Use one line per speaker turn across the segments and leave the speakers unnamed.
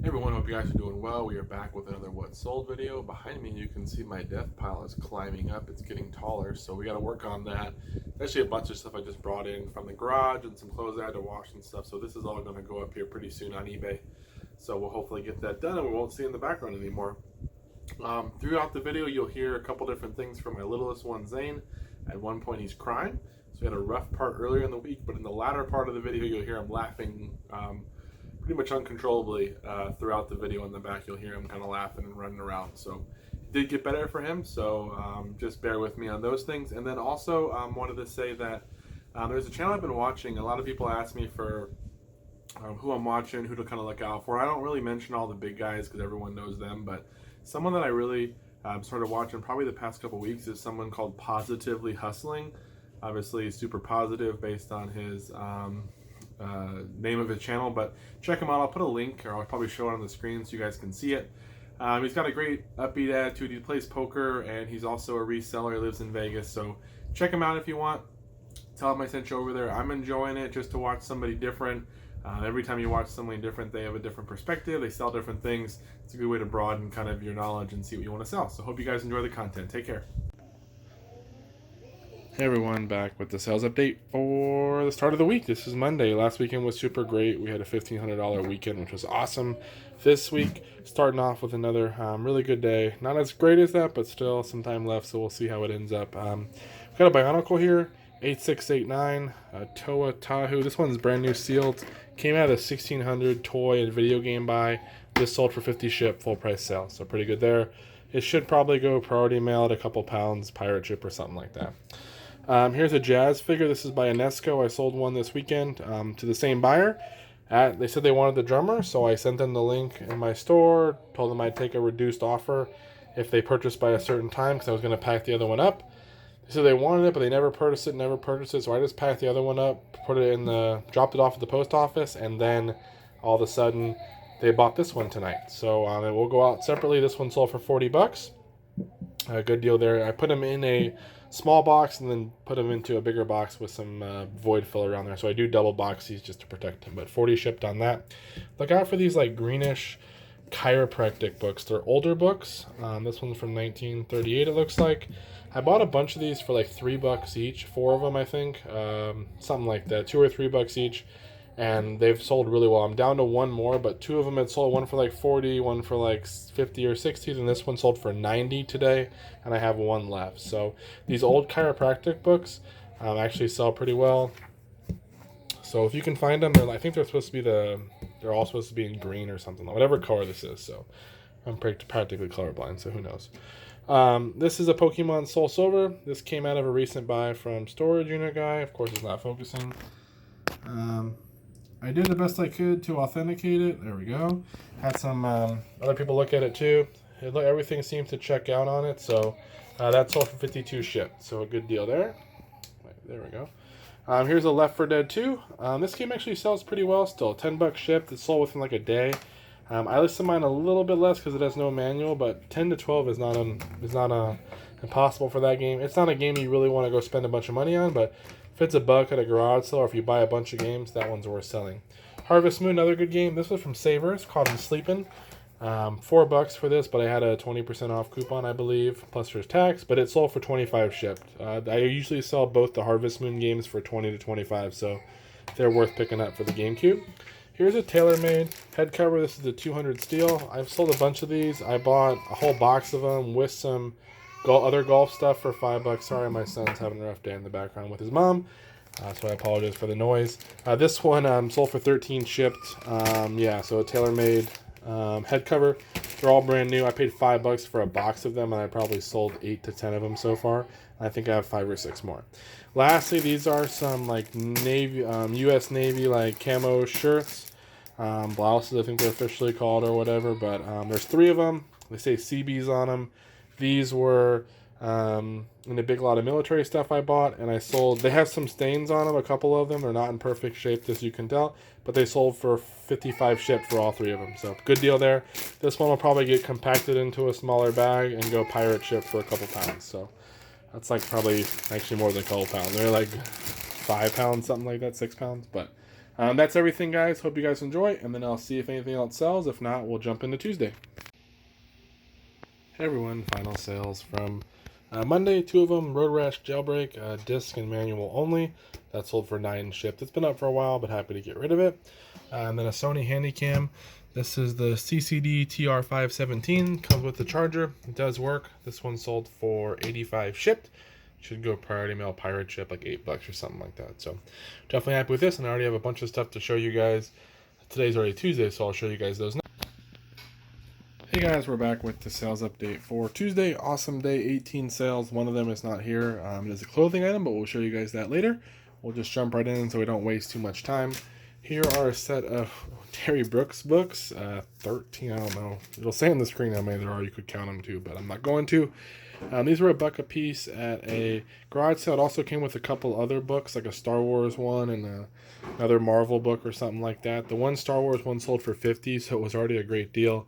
Hey everyone, hope you guys are doing well. We are back with another What Sold video. Behind me you can see my death pile is climbing up. It's getting taller, so we got to work on that. There's actually a bunch of stuff I just brought in from the garage and some clothes I had to wash and stuff, so this is all going to go up here pretty soon on eBay. So we'll hopefully get that done and we won't see in the background anymore. Throughout the video you'll hear a couple different things from my littlest one, Zane. At one point he's crying, so we had a rough part earlier in the week, but in the latter part of the video you'll hear him laughing pretty much uncontrollably throughout the video. In the back you'll hear him kind of laughing and running around, so it did get better for him, so just bear with me on those things. And then also wanted to say that there's a channel I've been watching. A lot of people ask me for who I'm watching, who to kind of look out for. I don't really mention all the big guys because everyone knows them, but someone that I really started watching probably the past couple weeks is someone called Positively Hustling. Obviously super positive based on his name of his channel, but check him out. I'll put a link, or I'll probably show it on the screen so you guys can see it. He's got a great upbeat attitude. He plays poker and he's also a reseller. He lives in Vegas, so check him out if you want. Tell him I sent you over there. I'm enjoying it just to watch somebody different. Every time you watch somebody different, they have a different perspective. They sell different things. It's a good way to broaden kind of your knowledge and see what you want to sell. So hope you guys enjoy the content. Take care. Hey everyone, back with the sales update for the start of the week. This is Monday. Last weekend was super great. We had a $1,500 weekend, which was awesome. This week, starting off with another really good day. Not as great as that, but still some time left, so we'll see how it ends up. We've got a Bionicle here, 8689, Toa Tahu. This one's brand new sealed. Came out of a 1600 toy and video game buy. This sold for 50 ship, full price sale, so pretty good there. It should probably go priority mail at a couple pounds, pirate ship or something like that. Here's a jazz figure. This is by Enesco. I sold one this weekend to the same buyer. They said they wanted the drummer, so I sent them the link in my store, told them I'd take a reduced offer if they purchased by a certain time because I was going to pack the other one up. They said they wanted it, but they never purchased it, so I just packed the other one up, dropped it off at the post office, and then all of a sudden they bought this one tonight. So it will go out separately. This one sold for $40. A good deal there. I put them in a small box and then put them into a bigger box with some void fill around there. So I do double box these just to protect them. But 40 shipped on that. Look out for these like greenish chiropractic books. They're older books. This one's from 1938, it looks like. I bought a bunch of these for like $3 each. 4 of them, I think. Something like that. $2 or $3 each. And they've sold really well. I'm down to one more, but 2 of them had sold. One for like 40, one for like 50 or 60, and this one sold for 90 today, and I have one left. So these old chiropractic books actually sell pretty well. So if you can find them, I think they're all supposed to be in green or something, whatever color this is. So I'm practically colorblind, so who knows. This is a Pokemon Soul Silver. This came out of a recent buy from Storage Unit Guy. Of course, it's not focusing. I did the best I could to authenticate it. There we go. Had some other people look at it too. Everything seems to check out on it. So that sold for 52 shipped. So a good deal there. There we go. Here's a Left 4 Dead 2. This game actually sells pretty well still. $10 shipped. It sold within like a day. I listed mine a little bit less because it has no manual, but 10 to 12 is not impossible for that game. It's not a game you really want to go spend a bunch of money on, but if it's a buck at a garage sale or if you buy a bunch of games, that one's worth selling. Harvest Moon, another good game. This was from Savers, called him Sleepin'. $4 for this, but I had a 20% off coupon, I believe, plus there's tax, but it sold for 25 shipped. I usually sell both the Harvest Moon games for 20 to 25, so they're worth picking up for the GameCube. Here's a TaylorMade head cover. This is the 200 steel. I've sold a bunch of these. I bought a whole box of them with some other golf stuff for $5. Sorry, my son's having a rough day in the background with his mom, so I apologize for the noise. This one sold for 13 shipped. Yeah, so a TaylorMade head cover. They're all brand new. I paid $5 for a box of them, and I probably sold 8 to 10 of them so far. I think I have 5 or 6 more. Lastly, these are some like Navy, U.S. Navy like camo shirts. Blouses, I think they're officially called or whatever, but there's 3 of them. They say CBs on them. These were in a big lot of military stuff I bought, and I sold. They have some stains on them, a couple of them. They're not in perfect shape, as you can tell, but they sold for 55 shipped for all 3 of them. So good deal there. This one will probably get compacted into a smaller bag and go pirate ship for a couple pounds. So that's like probably actually more than a couple pounds. They're like 5 pounds, something like that, 6 pounds, but That's everything, guys. Hope you guys enjoy, and then I'll see if anything else sells. If not, we'll jump into Tuesday. Hey everyone, final sales from Monday, 2 of them, Road Rash Jailbreak, disc and manual only. That sold for 9 shipped. It's been up for a while, but happy to get rid of it. And then a Sony Handycam. This is the CCD TR517. Comes with the charger. It does work. This one sold for 85 shipped. Should go priority mail pirate ship, like $8 or something like that. So definitely happy with this, and I already have a bunch of stuff to show you guys. Today's already Tuesday, so I'll show you guys those now. Hey guys, we're back with the sales update for Tuesday. Awesome day, 18 sales. One of them is not here. It is a clothing item, but we'll show you guys that later. We'll just jump right in so we don't waste too much time. Here are a set of Terry Brooks books. 13, I don't know. It'll say on the screen how many there are. You could count them too, but I'm not going to. These were $1 a piece at a garage sale. It also came with a couple other books, like a Star Wars one and another Marvel book or something like that. The one Star Wars one sold for $50, so it was already a great deal.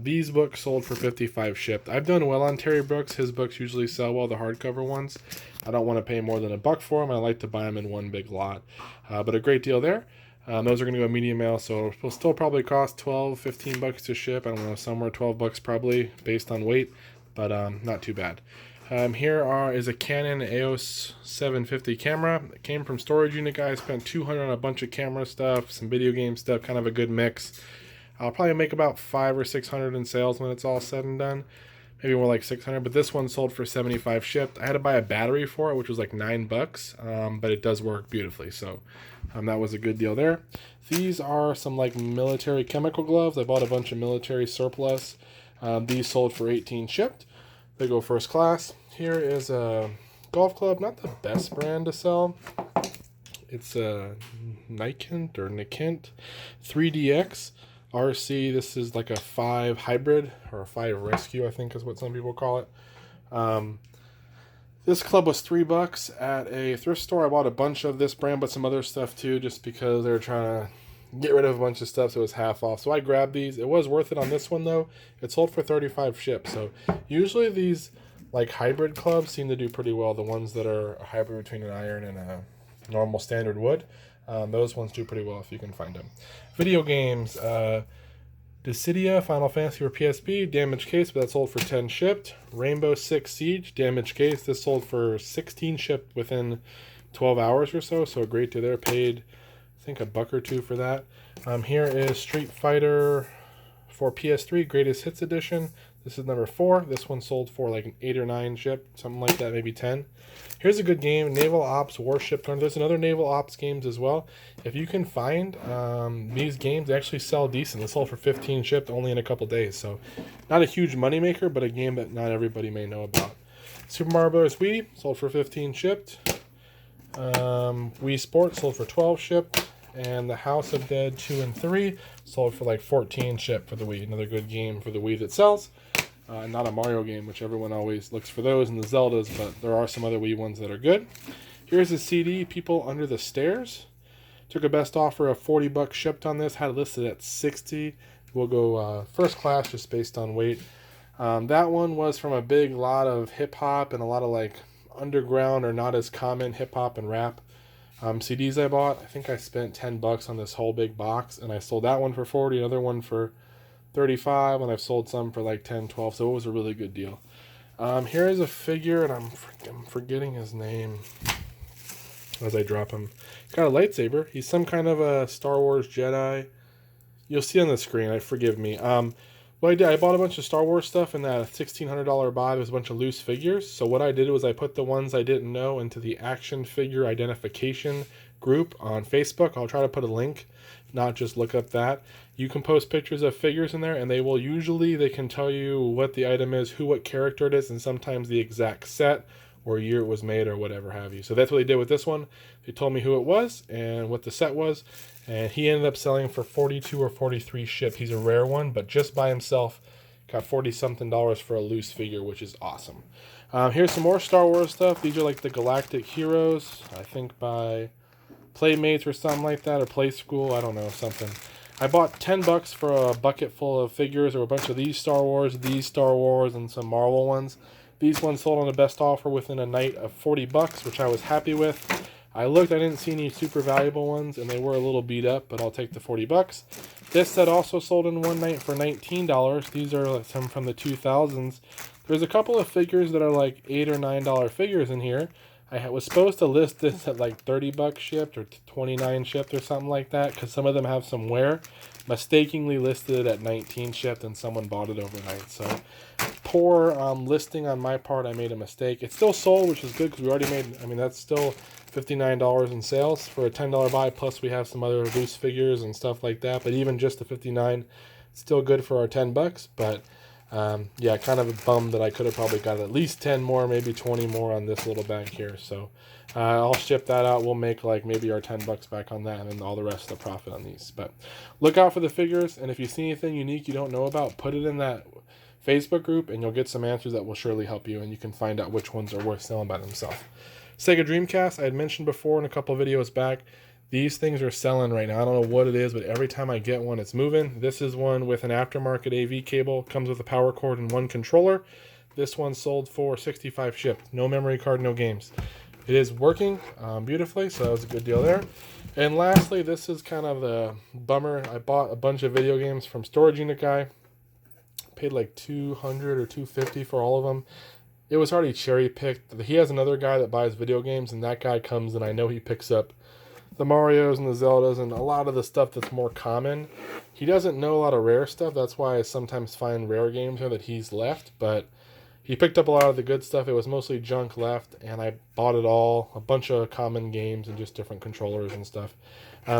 These books sold for $55 shipped. I've done well on Terry Brooks. His books usually sell well, the hardcover ones. I don't want to pay more than $1 for them. I like to buy them in one big lot. But a great deal there. Those are going to go medium mail, so it'll still probably cost $12-15 to ship. I don't know, somewhere $12 probably based on weight, but not too bad. Here is a Canon EOS 750 camera. It came from storage unit, guys. Spent $200 on a bunch of camera stuff, some video game stuff, kind of a good mix. I'll probably make about $500 or $600 in sales when it's all said and done. Maybe more like $600, but this one sold for $75 shipped. I had to buy a battery for it, which was like $9, but it does work beautifully, so that was a good deal there. These are some like military chemical gloves. I bought a bunch of military surplus. These sold for $18 shipped. They go first class. Here is a golf club, not the best brand to sell. It's a Nikent 3DX. RC, this is like a 5 hybrid, or a 5 rescue, I think is what some people call it. This club was $3 at a thrift store. I bought a bunch of this brand, but some other stuff too, just because they were trying to get rid of a bunch of stuff, so it was half off. So I grabbed these. It was worth it on this one though. It sold for 35 shipped. So usually these like hybrid clubs seem to do pretty well. The ones that are a hybrid between an iron and a normal standard wood. Those ones do pretty well if you can find them. Video games, Dissidia, Final Fantasy for PSP, damaged case, but that sold for 10 shipped. Rainbow Six Siege, damaged case. This sold for 16 shipped within 12 hours or so, so great to there. Paid, I think, $1 or $2 for that. Here is Street Fighter for PS3, Greatest Hits Edition. This is number 4. This one sold for like 8 or 9 shipped, something like that, maybe 10. Here's a good game, Naval Ops Warship Tournament. There's another Naval Ops games as well. If you can find these games, they actually sell decent. They sold for 15 shipped only in a couple days. So not a huge moneymaker, but a game that not everybody may know about. Super Mario Bros. Wii sold for 15 shipped. Wii Sports sold for 12 shipped. And the House of Dead 2 and 3 sold for like 14 shipped for the Wii. Another good game for the Wii that sells. Not a Mario game, which everyone always looks for those, and the Zeldas, but there are some other Wii ones that are good. Here's a CD, People Under the Stairs. Took a best offer of $40 shipped on this. Had it listed at 60. We'll go first class just based on weight. That one was from a big lot of hip-hop and a lot of like underground or not as common hip-hop and rap CDs I bought. I think I spent $10 on this whole big box, and I sold that one for 40, another one for 35, and I've sold some for like 10, 12, so it was a really good deal. Here is a figure, and I'm forgetting his name as I drop him. He's got a lightsaber. He's some kind of a Star Wars Jedi. You'll see on the screen. Forgive me. What I did, I bought a bunch of Star Wars stuff in that $1,600 buy. There was a bunch of loose figures. So what I did was I put the ones I didn't know into the action figure identification group on Facebook. I'll try to put a link, not just look up that. You can post pictures of figures in there, and they can tell you what the item is, what character it is, and sometimes the exact set or year it was made or whatever have you. So that's what they did with this one. They told me who it was and what the set was, and he ended up selling for 42 or 43 shipped. He's a rare one, but just by himself got 40-something dollars for a loose figure, which is awesome. Here's some more Star Wars stuff. These are like the Galactic Heroes, I think by Playmates or something like that, or Play School, I don't know, something. I bought $10 for a bucket full of figures, or a bunch of these Star Wars, and some Marvel ones. These ones sold on the best offer within a night of $40, which I was happy with. I looked, I didn't see any super valuable ones, and they were a little beat up, but I'll take the 40 bucks. This set also sold in one night for $19. These are some from the 2000s. There's a couple of figures that are like $8 or $9 figures in here. I was supposed to list this at like 30 bucks shipped or 29 shipped or something like that, because some of them have some wear. Mistakenly listed it at 19 shipped, and someone bought it overnight. So poor listing on my part. I made a mistake. It's still sold, which is good because we already made, I mean, that's still $59 in sales for a $10 buy, plus we have some other loose figures and stuff like that. But even just the 59, still good for our 10 bucks. But yeah, kind of a bum that I could have probably got at least 10 more, maybe 20 more on this little bag here. So I'll ship that out. We'll make like maybe our 10 bucks back on that, and then all the rest of the profit on these. But look out for the figures, and if you see anything unique you don't know about, put it in that Facebook group, and you'll get some answers that will surely help you, and you can find out which ones are worth selling by themselves. Sega Dreamcast, I had mentioned before in a couple videos back, these things are selling right now. I don't know what it is, but every time I get one, it's moving. This is one with an aftermarket AV cable, comes with a power cord and one controller. This one sold for $65 shipped. No memory card, no games. It is working beautifully, so that was a good deal there. And lastly, this is kind of the bummer. I bought a bunch of video games from Storage Unit Guy. Paid like $200 or $250 for all of them. It was already cherry picked. He has another guy that buys video games, and that guy comes, and I know he picks up the Marios and the Zeldas and a lot of the stuff that's more common. He doesn't know a lot of rare stuff. That's why I sometimes find rare games here that he's left, but he picked up a lot of the good stuff. It was mostly junk left, and I bought it all, a bunch of common games and just different controllers and stuff.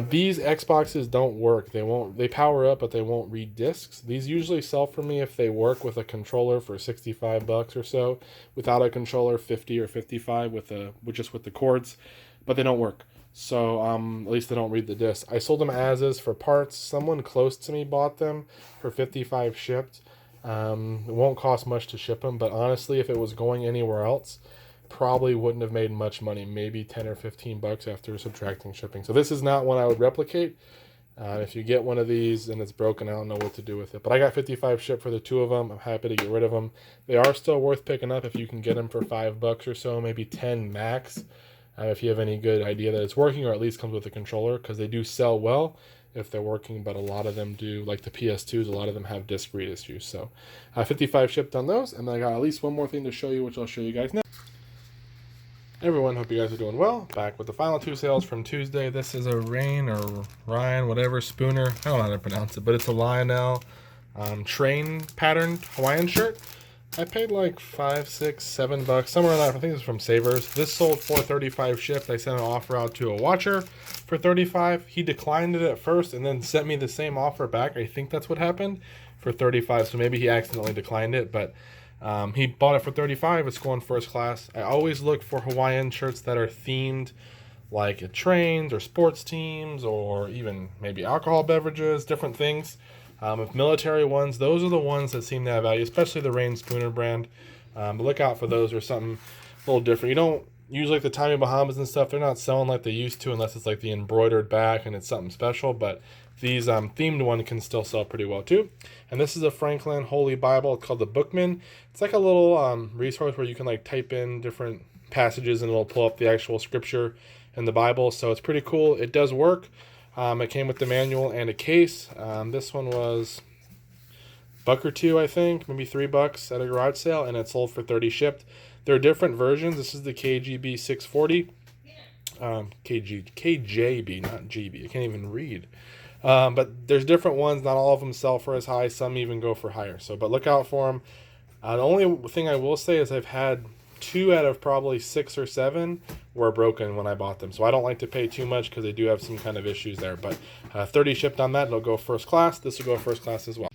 These Xboxes don't work. They power up, but they won't read discs. These usually sell for me if they work with a controller for 65 bucks or so. Without a controller, 50 or 55 with just with the cords, but they don't work. So at least they don't read the disc. I sold them as is for parts. Someone close to me bought them for 55 shipped. It won't cost much to ship them, but honestly, if it was going anywhere else, probably wouldn't have made much money, maybe 10 or 15 bucks after subtracting shipping. So this is not one I would replicate. If you get one of these and it's broken, I don't know what to do with it. But I got 55 shipped for the two of them. I'm happy to get rid of them. They are still worth picking up if you can get them for 5 bucks or so, maybe 10 max. If you have any good idea that it's working, or at least comes with a controller, because they do sell well if they're working, but a lot of them do, like the PS2s, a lot of them have disc read issues. So 55 shipped on those, and then I got at least one more thing to show you, which I'll show you guys now. Everyone, hope you guys are doing well. Back with the final two sales from Tuesday. This is a Rain or Ryan, whatever, Spooner. I don't know how to pronounce it, but it's a Lionel train patterned Hawaiian shirt. I paid like $5, $6, $7, somewhere around that. I think it's from Savers. This sold for $35 shipped. I sent an offer out to a watcher for $35. He declined it at first and then sent me the same offer back. I think that's what happened, for $35. So maybe he accidentally declined it, but he bought it for $35. It's going first class. I always look for Hawaiian shirts that are themed, like trains or sports teams, or even maybe alcohol beverages, different things. If military ones, those are the ones that seem to have value, especially the Rain Spooner brand. But look out for those, or something a little different. You don't usually, like the Tommy Bahamas and stuff, they're not selling like they used to unless it's like the embroidered back and it's something special. But these themed one can still sell pretty well too. And this is a Franklin Holy Bible. It's called the Bookman. It's like a little resource where you can like type in different passages and it'll pull up the actual scripture in the Bible. So it's pretty cool. It does work. It came with the manual and a case. This one was $1 or $2, I think, maybe $3 at a garage sale, and it sold for $30 shipped. There are different versions. This is the KGB 640. KJB, not GB. I can't even read. But there's different ones. Not all of them sell for as high. Some even go for higher. So, but look out for them. The only thing I will say is I've had 2 out of probably 6 or 7 were broken when I bought them. So I don't like to pay too much because they do have some kind of issues there. But 30 shipped on that. It'll go first class. This will go first class as well.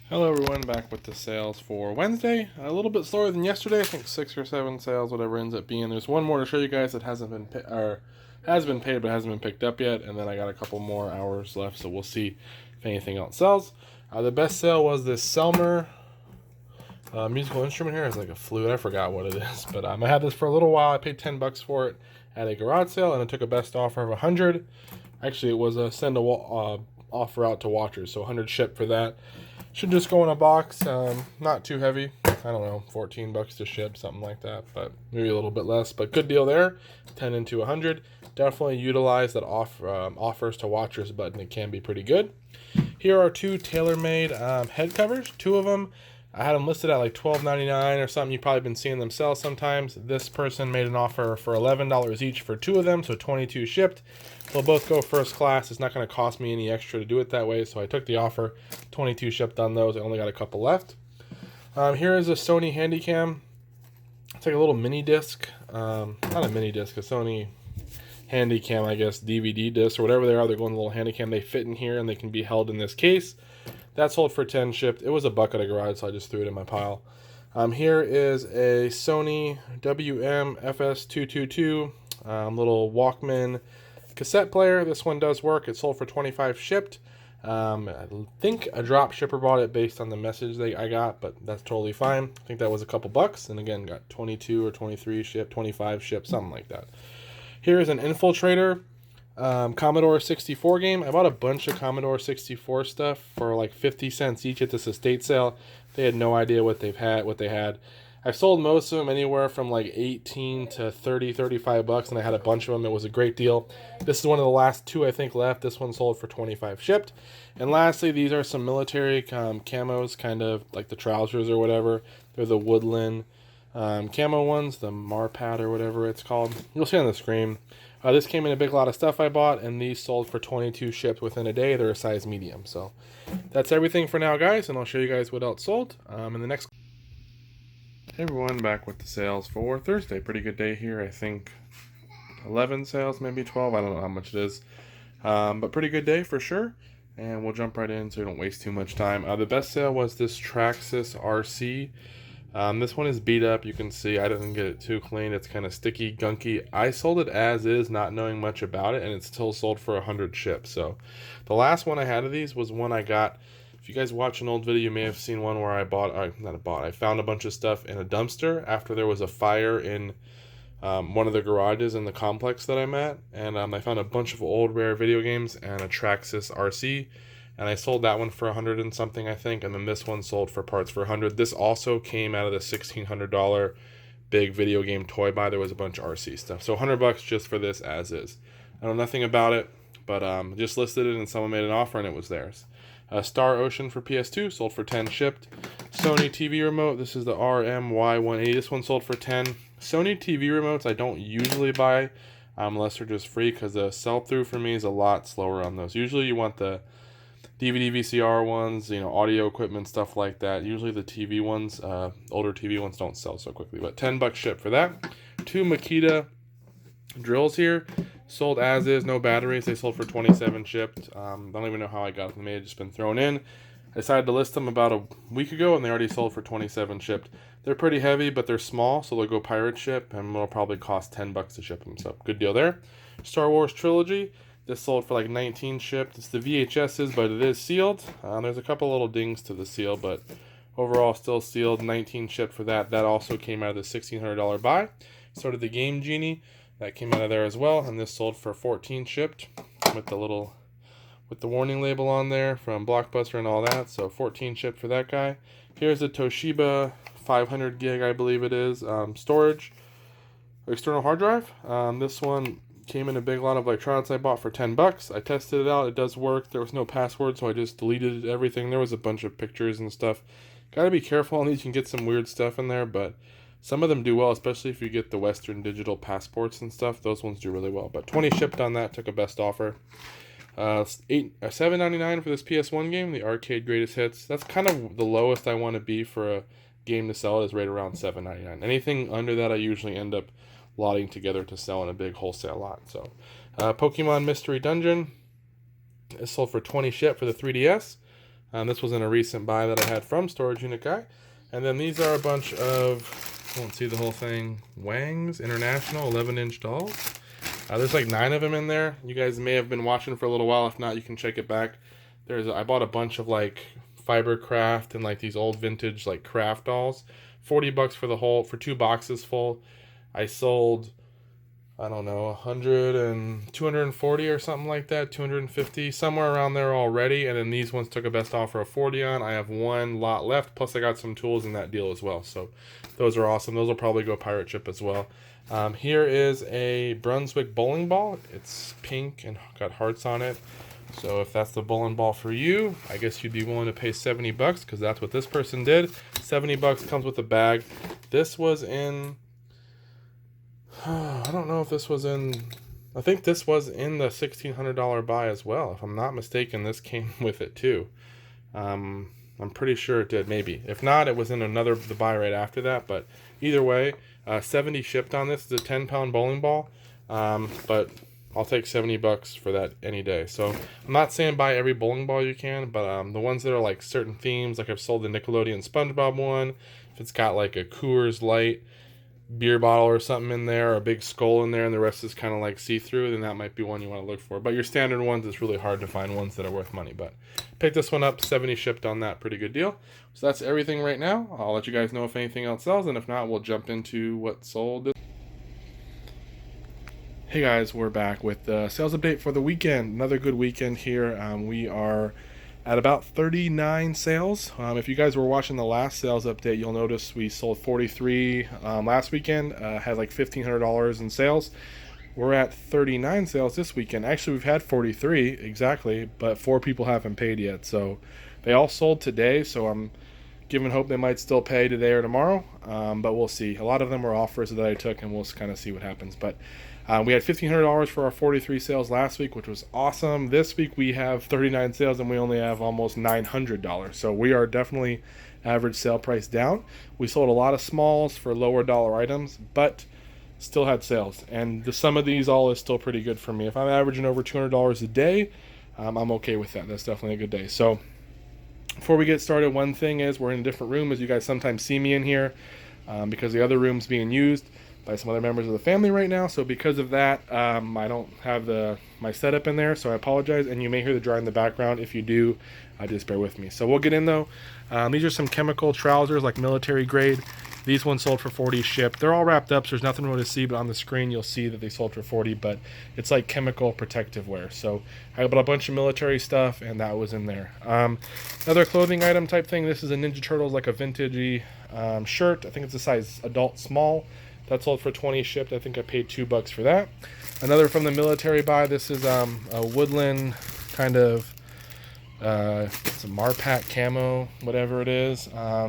Hello everyone, back with the sales for Wednesday. A little bit slower than yesterday. I think 6 or 7 sales, whatever it ends up being. There's one more to show you guys that has been paid but hasn't been picked up yet. And then I got a couple more hours left, so we'll see if anything else sells. The best sale was this Selmer musical instrument here. It's like a flute. I forgot what it is, but I had this for a little while. I paid $10 for it at a garage sale, and I took a best offer of 100. Actually, it was a offer out to watchers, so 100 shipped for that. Should just go in a box, not too heavy. I don't know, 14 bucks to ship, something like that, but maybe a little bit less. But good deal there, 10 into 100. Definitely utilize that offers to watchers button. It can be pretty good. Here are two tailor-made head covers. Two of them, I had them listed at like $12.99 or something. You've probably been seeing them sell sometimes. This person made an offer for $11 each for two of them, so 22 shipped. They'll both go first class. It's not going to cost me any extra to do it that way, so I took the offer. 22 shipped on those. I only got a couple left. Here is a Sony Handycam. It's like a little mini disc. Not a mini disc, a Sony Handycam, I guess, DVD disc or whatever they are. They're going a little Handycam. They fit in here and they can be held in this case. That sold for 10 shipped. It was a buck at a garage, so I just threw it in my pile. Here is a Sony WM FS222 little Walkman cassette player. This one does work. It sold for 25 shipped. I think a drop shipper bought it based on the message I got, but that's totally fine. I think that was a couple bucks, and again, got 22 or 23 shipped, 25 shipped, something like that. Here is an Infiltrator Commodore 64 game. I bought a bunch of Commodore 64 stuff for like 50 cents each at this estate sale. They had no idea what they had. I've sold most of them anywhere from like 18 to 30, 35 bucks, and I had a bunch of them. It was a great deal. This is one of the last two I think left. This one sold for 25 shipped. And lastly, these are some military camos, kind of like the trousers or whatever. They're the Woodland camo ones, the Marpad or whatever it's called. You'll see on the screen. This came in a big lot of stuff I bought, and these sold for 22 shipped within a day. They're a size medium. So that's everything for now, guys, and I'll show you guys what else sold in the next. Hey everyone, back with the sales for Thursday. Pretty good day here. I think 11 sales, maybe 12. I don't know how much it is. But pretty good day for sure. And we'll jump right in so we don't waste too much time. The best sale was this Traxxas RC. This one is beat up. You can see I didn't get it too clean. It's kind of sticky, gunky. I sold it as is, not knowing much about it, and it still sold for 100 ships. So the last one I had of these was one I got. If you guys watch an old video, you may have seen one where I found a bunch of stuff in a dumpster after there was a fire in one of the garages in the complex that I'm at. And I found a bunch of old rare video games and a Traxxas RC. And I sold that one for 100 and something, I think. And then this one sold for parts for 100. This also came out of the $1,600 big video game toy buy. There was a bunch of RC stuff. So 100 bucks just for this as is. I know nothing about it, but just listed it and someone made an offer and it was theirs. Star Ocean for PS2 sold for 10 shipped. Sony TV remote. This is the RMY180. This one sold for 10. Sony TV remotes I don't usually buy unless they're just free, because the sell-through for me is a lot slower on those. Usually you want the DVD VCR ones, audio equipment, stuff like that. Usually the TV ones, older TV ones, don't sell so quickly. But 10 bucks shipped for that. Two Makita drills here. Sold as is, no batteries. They sold for 27 shipped. Don't even know how I got them. They may have just been thrown in. I decided to list them about a week ago, and they already sold for 27 shipped. They're pretty heavy, but they're small, so they'll go pirate ship, and it'll probably cost 10 bucks to ship them. So good deal there. Star Wars Trilogy. This sold for like 19 shipped. It's the VHSs, but it is sealed. There's a couple little dings to the seal, but overall still sealed. 19 shipped for that. That also came out of the $1,600 buy. So did the Game Genie. That came out of there as well, and this sold for 14 shipped with the warning label on there from Blockbuster and all that. So 14 shipped for that guy. Here's a Toshiba 500 gig, I believe it is, storage, external hard drive. This one came in a big lot of electronics I bought for 10 bucks. I tested it out. It does work. There was no password, so I just deleted everything. There was a bunch of pictures and stuff. Got to be careful on these. You can get some weird stuff in there, but some of them do well, especially if you get the Western Digital passports and stuff. Those ones do really well. But 20 shipped on that. Took a best offer. $7.99 for this PS1 game, the Arcade Greatest Hits. That's kind of the lowest I want to be for a game to sell. It is right around $7.99. Anything under that, I usually end up lotting together to sell in a big wholesale lot. So, Pokemon Mystery Dungeon. It sold for 20 shipped for the 3DS. This was in a recent buy that I had from Storage Unit Guy. And then these are a bunch of, I won't see the whole thing, Wangs International 11-inch dolls. There's like 9 of them in there. You guys may have been watching for a little while. If not, you can check it back. I bought a bunch of like Fibercraft and like these old vintage like craft dolls. 40 bucks for 2 boxes full. I sold I don't know, 100 and 240 or something like that, 250, somewhere around there already. And then these ones took a best offer of 40 on. I have one lot left, plus I got some tools in that deal as well. So those are awesome. Those will probably go pirate ship as well. Here is a Brunswick bowling ball. It's pink and got hearts on it. So if that's the bowling ball for you, I guess you'd be willing to pay 70 bucks because that's what this person did. 70 bucks comes with a bag. This was in... I don't know if this was in... I think this was in the $1,600 buy as well. If I'm not mistaken, this came with it too. I'm pretty sure it did, maybe. If not, it was in the buy right after that. But either way, 70 shipped on this. It's a 10-pound bowling ball. But I'll take 70 bucks for that any day. So I'm not saying buy every bowling ball you can, but the ones that are like certain themes, like I've sold the Nickelodeon SpongeBob one. If it's got like a Coors Light beer bottle or something in there, or a big skull in there, and the rest is kind of like see-through, then that might be one you want to look for. But your standard ones, it's really hard to find ones that are worth money. But pick this one up, 70 shipped on that, pretty good deal. So that's everything right now. I'll let you guys know if anything else sells, and if not, we'll jump into what sold. Hey guys, we're back with the sales update for the weekend. Another good weekend here. We are at about 39 sales. If you guys were watching the last sales update, you'll notice we sold 43 last weekend, had like $1,500 in sales. We're at 39 sales this weekend. Actually, we've had 43 exactly, but 4 people haven't paid yet. So they all sold today, so I'm giving hope they might still pay today or tomorrow, but we'll see. A lot of them were offers that I took, and we'll kind of see what happens. But we had $1,500 for our 43 sales last week, which was awesome. This week we have 39 sales, and we only have almost $900. So we are definitely average sale price down. We sold a lot of smalls for lower dollar items, but still had sales. And the sum of these all is still pretty good for me. If I'm averaging over $200 a day, I'm okay with that. That's definitely a good day. So before we get started, one thing is we're in a different room, as you guys sometimes see me in here, because the other room's being used by some other members of the family right now. So because of that, I don't have my setup in there, so I apologize. And you may hear the dry in the background. If you do, just bear with me. So we'll get in though. These are some chemical trousers, like military grade. These ones sold for 40 shipped. They're all wrapped up, so there's nothing really to see, but on the screen you'll see that they sold for 40, but it's like chemical protective wear. So I bought a bunch of military stuff, and that was in there. Another clothing item type thing. This is a Ninja Turtles, like a vintagey shirt. I think it's a size adult small. That sold for 20 shipped. I think I paid $2 for that. Another from the military buy. This is a woodland kind of it's a Marpat camo, whatever it is,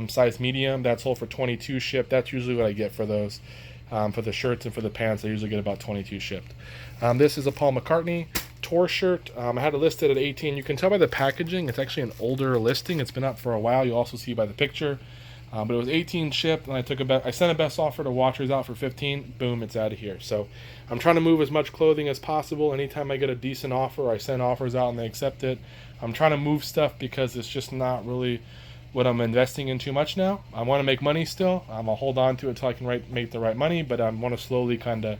size medium. That sold for 22 shipped. That's usually what I get for those. For the shirts and for the pants, I usually get about 22 shipped. This is a Paul McCartney tour shirt. I had it listed at 18. You can tell by the packaging, it's actually an older listing. It's been up for a while. You'll also see by the picture. But it was 18 shipped, and I sent a best offer to Watchers out for 15. Boom, it's out of here. So I'm trying to move as much clothing as possible. Anytime I get a decent offer, I send offers out and they accept it. I'm trying to move stuff because it's just not really what I'm investing in too much now. I want to make money still. I'll hold on to it until I can make the right money, but I want to slowly kind of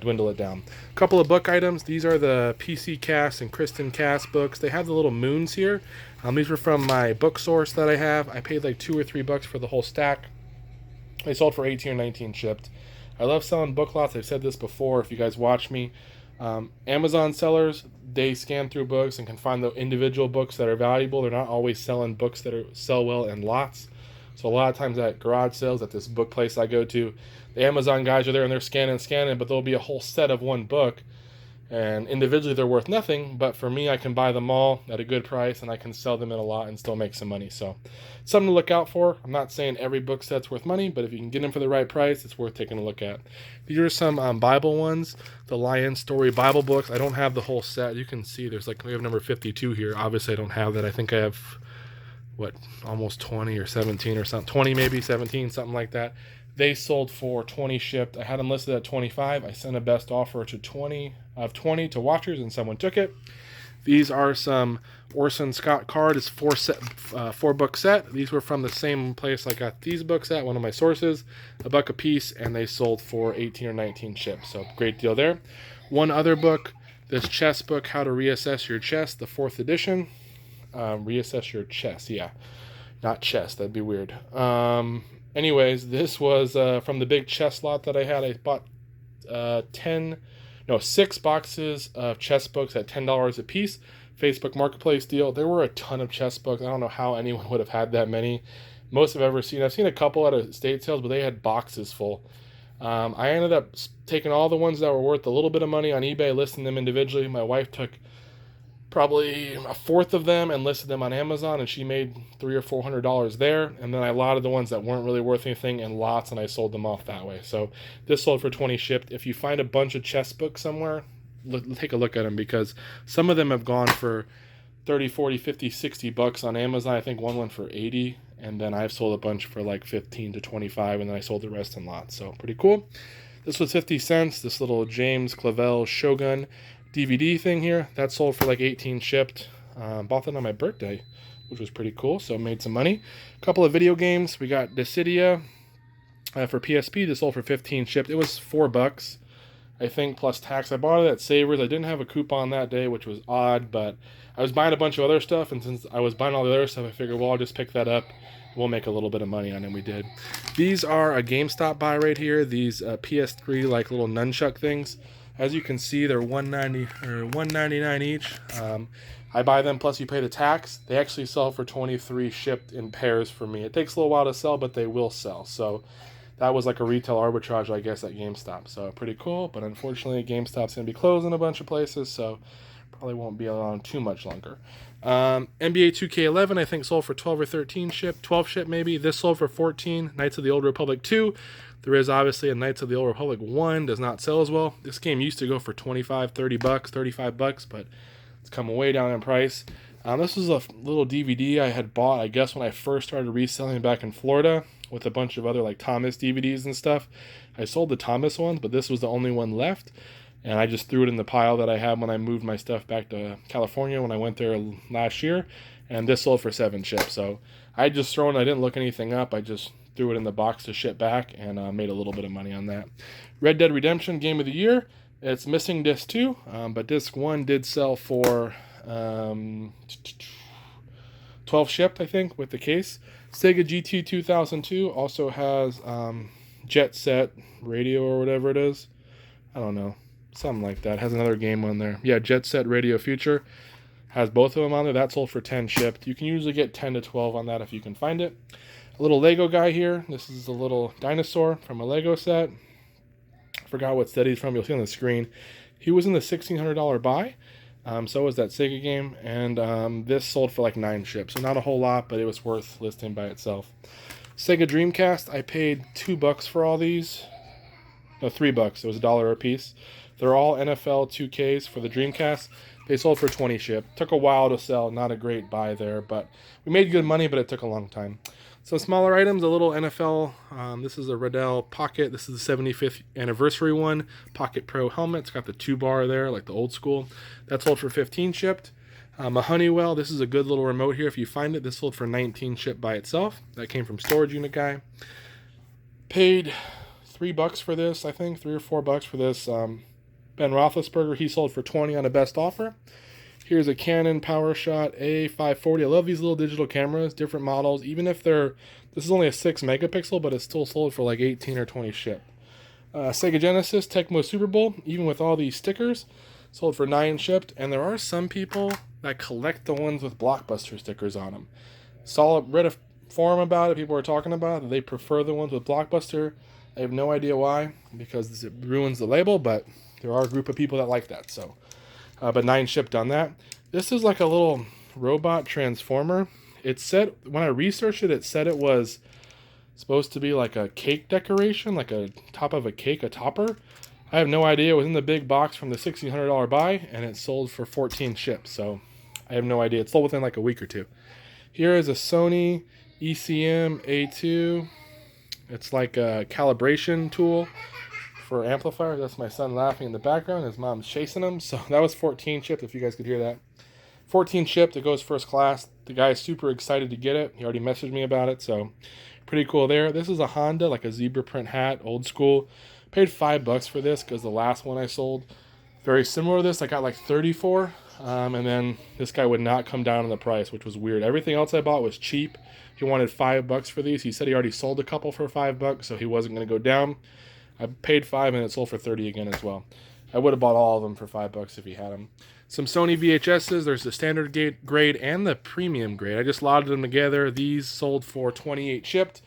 dwindle it down. A couple of book items. These are the PC Cast and Kristen Cast books. They have the little moons here. These were from my book source that I have. I paid like $2 or $3 for the whole stack. They sold for 18 or 19 shipped. I love selling book lots. I've said this before if you guys watch me. Amazon sellers, they scan through books and can find the individual books that are valuable. They're not always selling books that sell well in lots. So a lot of times at garage sales, at this book place I go to, the Amazon guys are there and they're scanning, but there'll be a whole set of one book. And individually they're worth nothing, but for me, I can buy them all at a good price and I can sell them in a lot and still make some money. So something to look out for. I'm not saying every book set's worth money, but if you can get them for the right price, it's worth taking a look at. These are some Bible ones, the Lion Story Bible books. I don't have the whole set. You can see we have number 52 here. Obviously I don't have that. I think I have almost 20 or 17 or something, 20 maybe, 17, something like that. They sold for 20 shipped. I had them listed at 25. I sent a best offer to 20 to Watchers, and someone took it. These are some Orson Scott Card. It's 4-book set. These were from the same place I got these books at, one of my sources. $1 a piece, and they sold for 18 or 19 shipped. So great deal there. One other book, this chess book, How to Reassess Your Chess, the 4th edition. Reassess your chess, yeah. Not chess, that'd be weird. Anyways, this was from the big chess lot that I had. I bought 6 boxes of chess books at $10 a piece. Facebook Marketplace deal. There were a ton of chess books. I don't know how anyone would have had that many. Most I've ever seen. I've seen a couple at estate sales, but they had boxes full. I ended up taking all the ones that were worth a little bit of money on eBay, listing them individually. My wife took probably a fourth of them and listed them on Amazon, and she made $300 or $400 there. And then I allotted the ones that weren't really worth anything in lots, and I sold them off that way. So this sold for $20 shipped. If you find a bunch of chess books somewhere, take a look at them, because some of them have gone for 30, 40, 50, 60 bucks on Amazon. I think one went for 80, and then I've sold a bunch for like 15 to 25, and then I sold the rest in lots. So pretty cool. This was 50 cents. This little James Clavell Shogun DVD thing here, that sold for like 18 shipped. Bought that on my birthday, which was pretty cool, so made some money. A couple of video games. We got Dissidia for PSP. This sold for 15 shipped. It was $4, I think, plus tax. I bought it at Savers. I didn't have a coupon that day, which was odd, but I was buying a bunch of other stuff, and since I was buying all the other stuff, I figured, well, I'll just pick that up. We'll make a little bit of money on it, and we did. These are a GameStop buy right here. These PS3 like little nunchuck things. As you can see, they're $190 or $199 each. I buy them, plus you pay the tax. They actually sell for $23 shipped in pairs for me. It takes a little while to sell, but they will sell. So that was like a retail arbitrage, I guess, at GameStop. So pretty cool, but unfortunately GameStop's going to be closing a bunch of places, so probably won't be around too much longer. NBA 2K11, I think, sold for 12 or 13 shipped. 12 shipped maybe. This sold for 14. Knights of the Old Republic 2. There is obviously a Knights of the Old Republic 1, does not sell as well. This game used to go for 25, 30 bucks, 35 bucks, but it's come way down in price. This was a little DVD I had bought, I guess, when I first started reselling back in Florida with a bunch of other like Thomas DVDs and stuff. I sold the Thomas ones, but this was the only one left, and I just threw it in the pile that I had when I moved my stuff back to California when I went there last year, and this sold for 7 shipped. So I just thrown it, I didn't look anything up, I just threw it in the box to ship back, and made a little bit of money on that. Red Dead Redemption Game of the Year. It's missing disc 2, but disc 1 did sell for 12 shipped, I think, with the case. Sega GT 2002 also has Jet Set Radio or whatever it is. I don't know. Something like that. Has another game on there. Yeah, Jet Set Radio Future. Has both of them on there. That sold for 10 shipped. You can usually get 10 to 12 on that if you can find it. A little Lego guy here. This is a little dinosaur from a Lego set. I forgot what set he's from. You'll see on the screen. He was in the $1,600 buy. So was that Sega game. And this sold for like 9 shipped. So not a whole lot, but it was worth listing by itself. Sega Dreamcast. I paid $2 for all these. No, $3. It was $1 a piece. They're all NFL 2Ks for the Dreamcast. They sold for 20 shipped. Took a while to sell. Not a great buy there, but we made good money, but it took a long time. Some smaller items, a little NFL. This is a Riddell Pocket. This is the 75th anniversary one. Pocket Pro helmet. It's got the 2-bar there, like the old school. That sold for 15 shipped. A Honeywell. This is a good little remote here if you find it. This sold for 19 shipped by itself. That came from Storage Unit Guy. Paid $3 for this, I think. $3 or $4 for this. Ben Roethlisberger, he sold for 20 on a best offer. Here's a Canon PowerShot A540. I love these little digital cameras, different models. Even if this is only a 6 megapixel, but it's still sold for like 18 or 20 shipped. Sega Genesis Tecmo Super Bowl, even with all these stickers, sold for 9 shipped. And there are some people that collect the ones with Blockbuster stickers on them. Read a forum about it. People were talking about it. They prefer the ones with Blockbuster. I have no idea why, because it ruins the label, but there are a group of people that like that. So. But 9 shipped on that. This is like a little robot transformer. It said, when I researched it, it said it was supposed to be like a cake decoration, like a top of a cake, a topper. I have no idea. It was in the big box from the $1,600 buy, and it sold for 14 shipped. So I have no idea. It sold within like a week or two. Here is a Sony ECM A2. It's like a calibration tool for amplifiers. That's my son laughing in the background. His mom's chasing him. So that was 14 shipped, if you guys could hear that. 14 shipped. It goes first class. The guy's super excited to get it. He already messaged me about it. So pretty cool there. This is a Honda, like a zebra print hat, old school. Paid $5 for this because the last one I sold, very similar to this, I got like 34. And then this guy would not come down on the price, which was weird. Everything else I bought was cheap. He wanted $5 for these. He said he already sold a couple for $5, so he wasn't going to go down. I paid $5 and it sold for $30 again as well. I would have bought all of them for $5 if he had them. Some Sony VHSs. There's the standard grade and the premium grade. I just lotted them together. These sold for $28 shipped.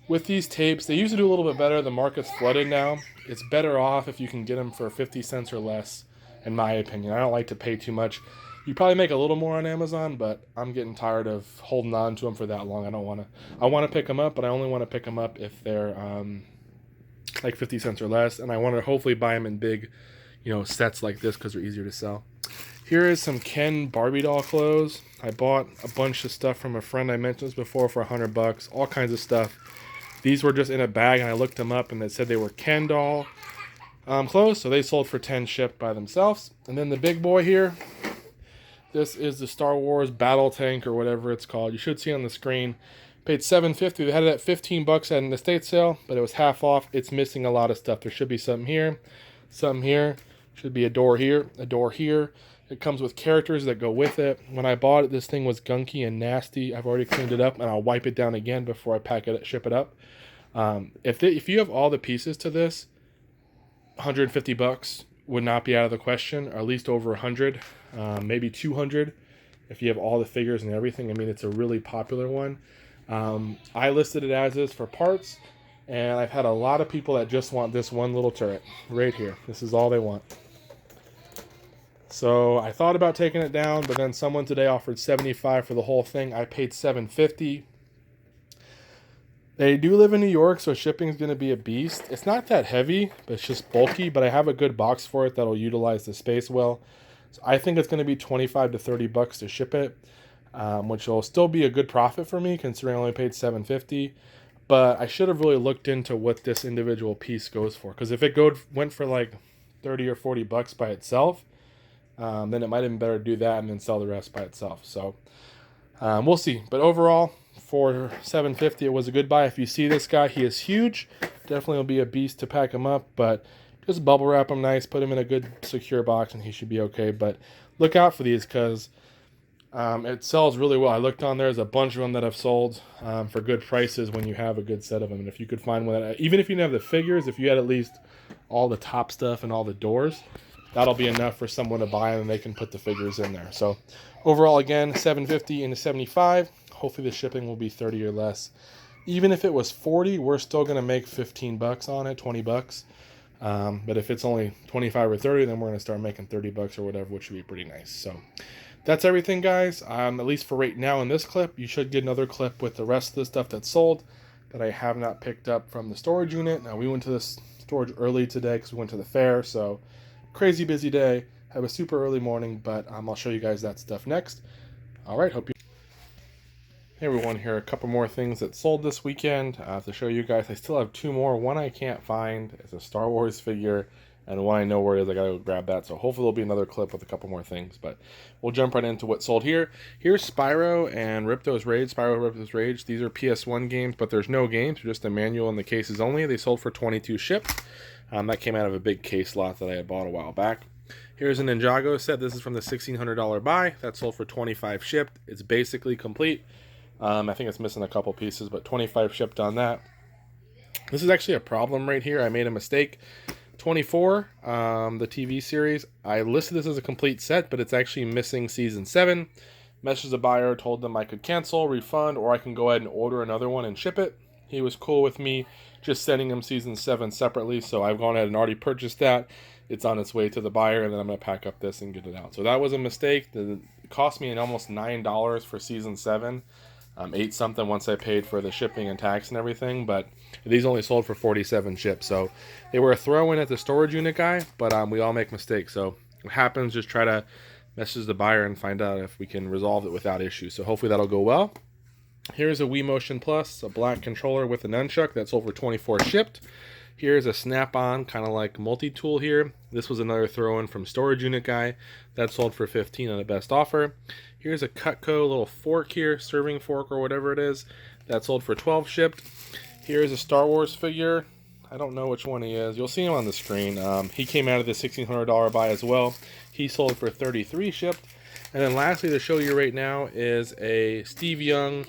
With these tapes, they used to do a little bit better. The market's flooded now. It's better off if you can get them for 50 cents or less, in my opinion. I don't like to pay too much. You probably make a little more on Amazon, but I'm getting tired of holding on to them for that long. I want to pick them up, but I only want to pick them up if they're like 50 cents or less. And I want to hopefully buy them in big, sets like this because they're easier to sell. Here is some Ken Barbie doll clothes. I bought a bunch of stuff from a friend I mentioned this before for $100. All kinds of stuff. These were just in a bag, and I looked them up, and they said they were Ken doll clothes, so they sold for $10 shipped by themselves. And then the big boy here, this is the Star Wars battle tank or whatever it's called. You should see it on the screen. Paid $7.50. They had it at $15 at an estate sale, but it was half off. It's missing a lot of stuff. There should be something here, something here. Should be a door here, a door here. It comes with characters that go with it. When I bought it, this thing was gunky and nasty. I've already cleaned it up, and I'll wipe it down again before I pack it, ship it up. If you have all the pieces to this, $150 would not be out of the question, or at least over 100, maybe 200 if you have all the figures and everything. I mean, it's a really popular one. I listed it as is for parts, and I've had a lot of people that just want this one little turret right here. This is all they want. So I thought about taking it down, but then someone today offered $75 for the whole thing. I paid $7.50. They do live in New York, so shipping is going to be a beast. It's not that heavy, but it's just bulky, but I have a good box for it that'll utilize the space well. So I think it's going to be $25 to $30 to ship it, which will still be a good profit for me considering I only paid $7.50. But I should have really looked into what this individual piece goes for, because if it went for like $30 or $40 by itself, then it might have been better to do that and then sell the rest by itself. So we'll see. But overall, for $7.50, it was a good buy. If you see this guy, he is huge. Definitely will be a beast to pack him up, but just bubble wrap him nice, put him in a good secure box, and he should be okay. But look out for these because it sells really well. I looked on there. There's a bunch of them that have sold for good prices when you have a good set of them. And if you could find one, even if you didn't have the figures, if you had at least all the top stuff and all the doors, that'll be enough for someone to buy, and they can put the figures in there. So overall, again, $7.50 into $75. Hopefully the shipping will be $30 or less. Even if it was $40, we're still going to make $15 on it, $20. But if it's only $25 or $30, then we're going to start making $30 or whatever, which would be pretty nice. So that's everything, guys. At least for right now in this clip. You should get another clip with the rest of the stuff that's sold that I have not picked up from the storage unit. Now, we went to the storage early today because we went to the fair, so crazy busy day. Have a super early morning, but I'll show you guys that stuff next. All right, hope you... Hey everyone, here are a couple more things that sold this weekend to show you guys. I still have two more. One I can't find. It's a Star Wars figure, and one I know where it is. I gotta go grab that. So hopefully there'll be another clip with a couple more things. But we'll jump right into what sold here. Here's Spyro and Ripto's Rage. Spyro Ripto's Rage. These are PS1 games, but there's no games. They're just a manual and the cases only. They sold for $22 shipped. That came out of a big case lot that I had bought a while back. Here's a Ninjago set. This is from the $1,600 buy. That sold for $25 shipped. It's basically complete. I think it's missing a couple pieces, but $25 shipped on that. This is actually a problem right here. I made a mistake. 24, the TV series. I listed this as a complete set, but it's actually missing season 7. Messaged the buyer, told them I could cancel, refund, or I can go ahead and order another one and ship it. He was cool with me just sending him season 7 separately, so I've gone ahead and already purchased that. It's on its way to the buyer, and then I'm going to pack up this and get it out. So that was a mistake. It cost me almost $9 for season 7. 8 something once I paid for the shipping and tax and everything, but these only sold for 47 shipped. So they were a throw-in at the storage unit guy, but we all make mistakes. So what happens, just try to message the buyer and find out if we can resolve it without issue. So hopefully that'll go well. Here's a Wii Motion Plus, a black controller with a nunchuck. That's sold for 24 shipped. Here's a snap-on, kind of like multi-tool here. This was another throw-in from storage unit guy. That sold for 15 on the best offer. Here's a Cutco little fork here, serving fork or whatever it is. That sold for 12 shipped. Here's a Star Wars figure. I don't know which one he is. You'll see him on the screen. He came out of the $1,600 buy as well. He sold for 33 shipped. And then lastly, to show you right now is a Steve Young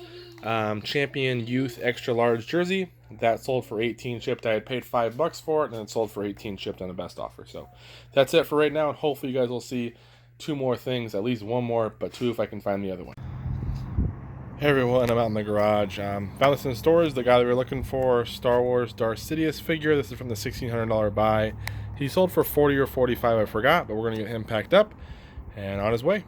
Champion Youth Extra Large jersey that sold for 18 shipped. I had paid $5 for it, and it sold for 18 shipped on the best offer. So that's it for right now, and hopefully you guys will see 2 more things, at least 1 more, but 2 if I can find the other one. Hey everyone, I'm out in the garage. Found this in stores. The guy that we were looking for, Star Wars Darth Sidious figure. This is from the $1,600 buy. He sold for $40 or $45, I forgot, but we're going to get him packed up and on his way.